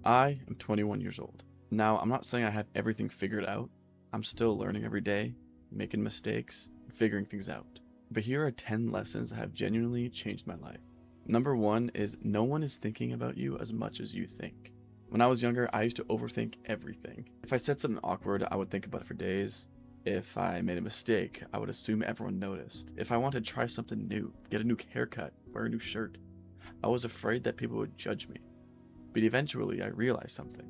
I am 21 years old. Now, I'm not saying I have everything figured out. I'm still learning every day, making mistakes, and figuring things out. But here are 10 lessons that have genuinely changed my life. Number one is no one is thinking about you as much as you think. When I was younger, I used to overthink everything. If I said something awkward, I would think about it for days. If I made a mistake, I would assume everyone noticed. If I wanted to try something new, get a new haircut, wear a new shirt, I was afraid that people would judge me. But eventually, I realized something.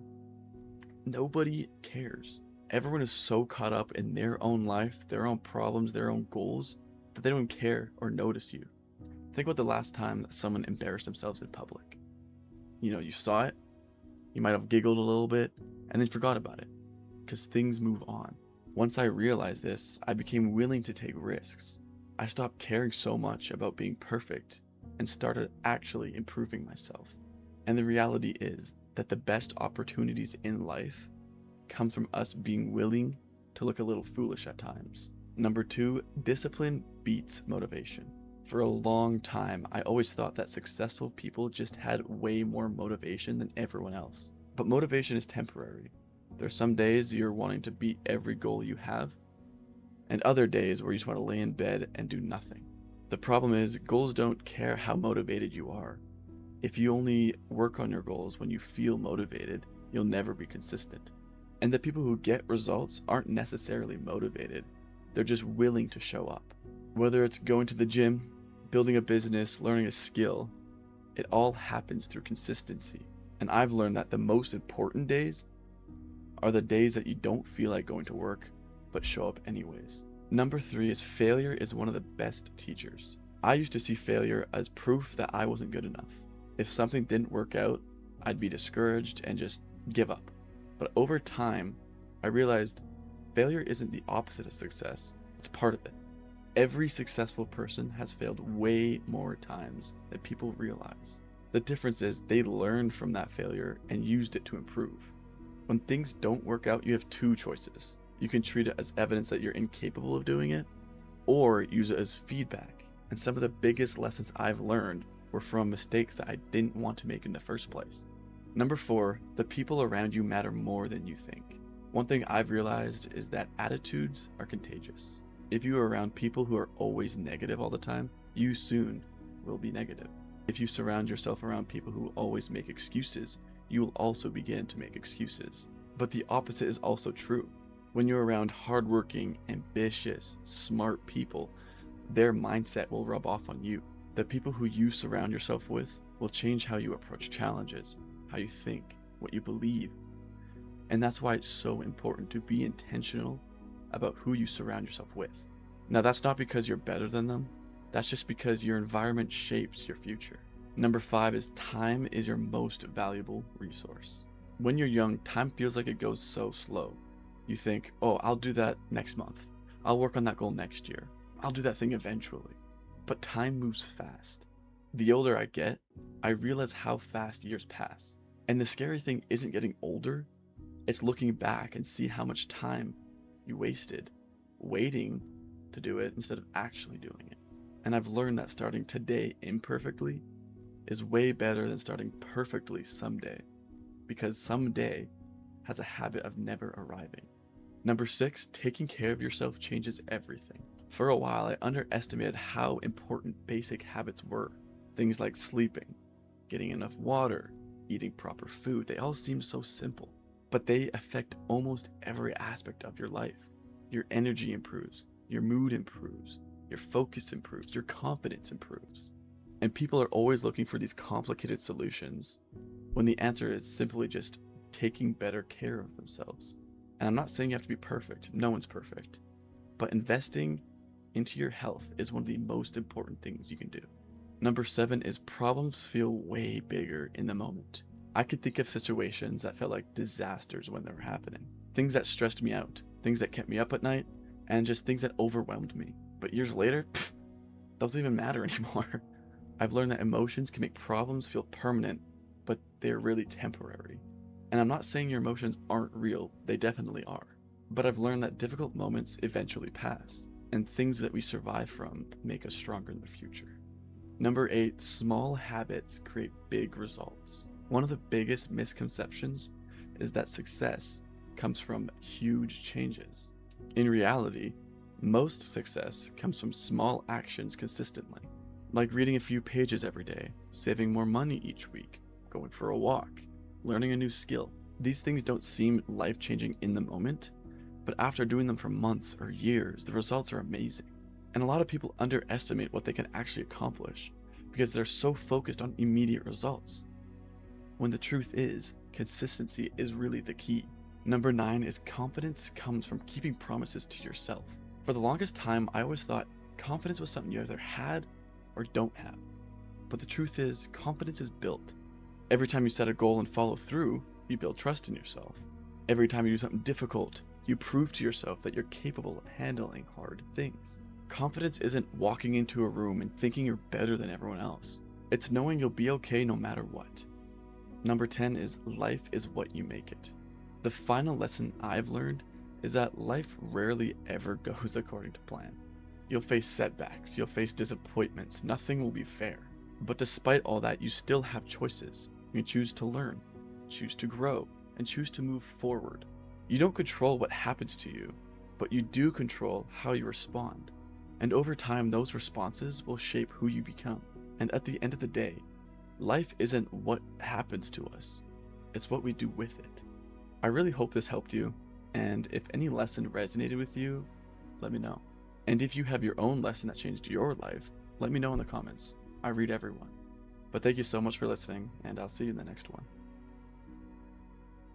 Nobody cares. Everyone is so caught up in their own life, their own problems, their own goals, that they don't care or notice you. Think about the last time that someone embarrassed themselves in public. You saw it, you might have giggled a little bit, and then forgot about it, because things move on. Once I realized this, I became willing to take risks. I stopped caring so much about being perfect and started actually improving myself. And the reality is that the best opportunities in life come from us being willing to look a little foolish at times. Number two, discipline beats motivation. For a long time, I always thought that successful people just had way more motivation than everyone else. But motivation is temporary. There are some days you're wanting to beat every goal you have, and other days where you just want to lay in bed and do nothing. The problem is, goals don't care how motivated you are. If you only work on your goals when you feel motivated, you'll never be consistent. And the people who get results aren't necessarily motivated. They're just willing to show up. Whether it's going to the gym, building a business, learning a skill, it all happens through consistency. And I've learned that the most important days are the days that you don't feel like going to work, but show up anyways. Number three is failure is one of the best teachers. I used to see failure as proof that I wasn't good enough. If something didn't work out, I'd be discouraged and just give up. But over time, I realized failure isn't the opposite of success, it's part of it. Every successful person has failed way more times than people realize. The difference is they learned from that failure and used it to improve. When things don't work out, you have two choices. You can treat it as evidence that you're incapable of doing it, or use it as feedback. And some of the biggest lessons I've learned were from mistakes that I didn't want to make in the first place. Number four, the people around you matter more than you think. One thing I've realized is that attitudes are contagious. If you are around people who are always negative all the time, you soon will be negative. If you surround yourself around people who always make excuses, you will also begin to make excuses. But the opposite is also true. When you're around hardworking, ambitious, smart people, their mindset will rub off on you. The people who you surround yourself with will change how you approach challenges, how you think, what you believe. And that's why it's so important to be intentional about who you surround yourself with. Now, that's not because you're better than them. That's just because your environment shapes your future. Number five is time is your most valuable resource. When you're young, time feels like it goes so slow. You think, oh, I'll do that next month. I'll work on that goal next year. I'll do that thing eventually. But time moves fast. The older I get, I realize how fast years pass. And the scary thing isn't getting older, it's looking back and see how much time you wasted waiting to do it instead of actually doing it. And I've learned that starting today imperfectly is way better than starting perfectly someday, because someday has a habit of never arriving. Number six, taking care of yourself changes everything. For a while, I underestimated how important basic habits were. Things like sleeping, getting enough water, eating proper food, they all seem so simple, but they affect almost every aspect of your life. Your energy improves, your mood improves, your focus improves, your confidence improves. And people are always looking for these complicated solutions when the answer is simply just taking better care of themselves. And I'm not saying you have to be perfect, no one's perfect, but investing into your health is one of the most important things you can do. Number seven is problems feel way bigger in the moment. I could think of situations that felt like disasters when they were happening. Things that stressed me out, things that kept me up at night, and just things that overwhelmed me. But years later, doesn't even matter anymore. I've learned that emotions can make problems feel permanent, but they're really temporary. And I'm not saying your emotions aren't real, they definitely are. But I've learned that difficult moments eventually pass, and things that we survive from make us stronger in the future. Number eight, small habits create big results. One of the biggest misconceptions is that success comes from huge changes. In reality, most success comes from small actions consistently, like reading a few pages every day, saving more money each week, going for a walk, learning a new skill. These things don't seem life-changing in the moment, but after doing them for months or years, the results are amazing. And a lot of people underestimate what they can actually accomplish because they're so focused on immediate results, when the truth is, consistency is really the key. Number 9 is confidence comes from keeping promises to yourself. For the longest time, I always thought confidence was something you either had or don't have. But the truth is, confidence is built. Every time you set a goal and follow through, you build trust in yourself. Every time you do something difficult, you prove to yourself that you're capable of handling hard things. Confidence isn't walking into a room and thinking you're better than everyone else. It's knowing you'll be okay no matter what. Number 10 is life is what you make it. The final lesson I've learned is that life rarely ever goes according to plan. You'll face setbacks, you'll face disappointments, nothing will be fair. But despite all that, you still have choices. You can choose to learn, choose to grow, and choose to move forward. You don't control what happens to you, but you do control how you respond. And over time, those responses will shape who you become. And at the end of the day, life isn't what happens to us, it's what we do with it. I really hope this helped you, and if any lesson resonated with you, let me know. And if you have your own lesson that changed your life, let me know in the comments. I read everyone. But thank you so much for listening, and I'll see you in the next one.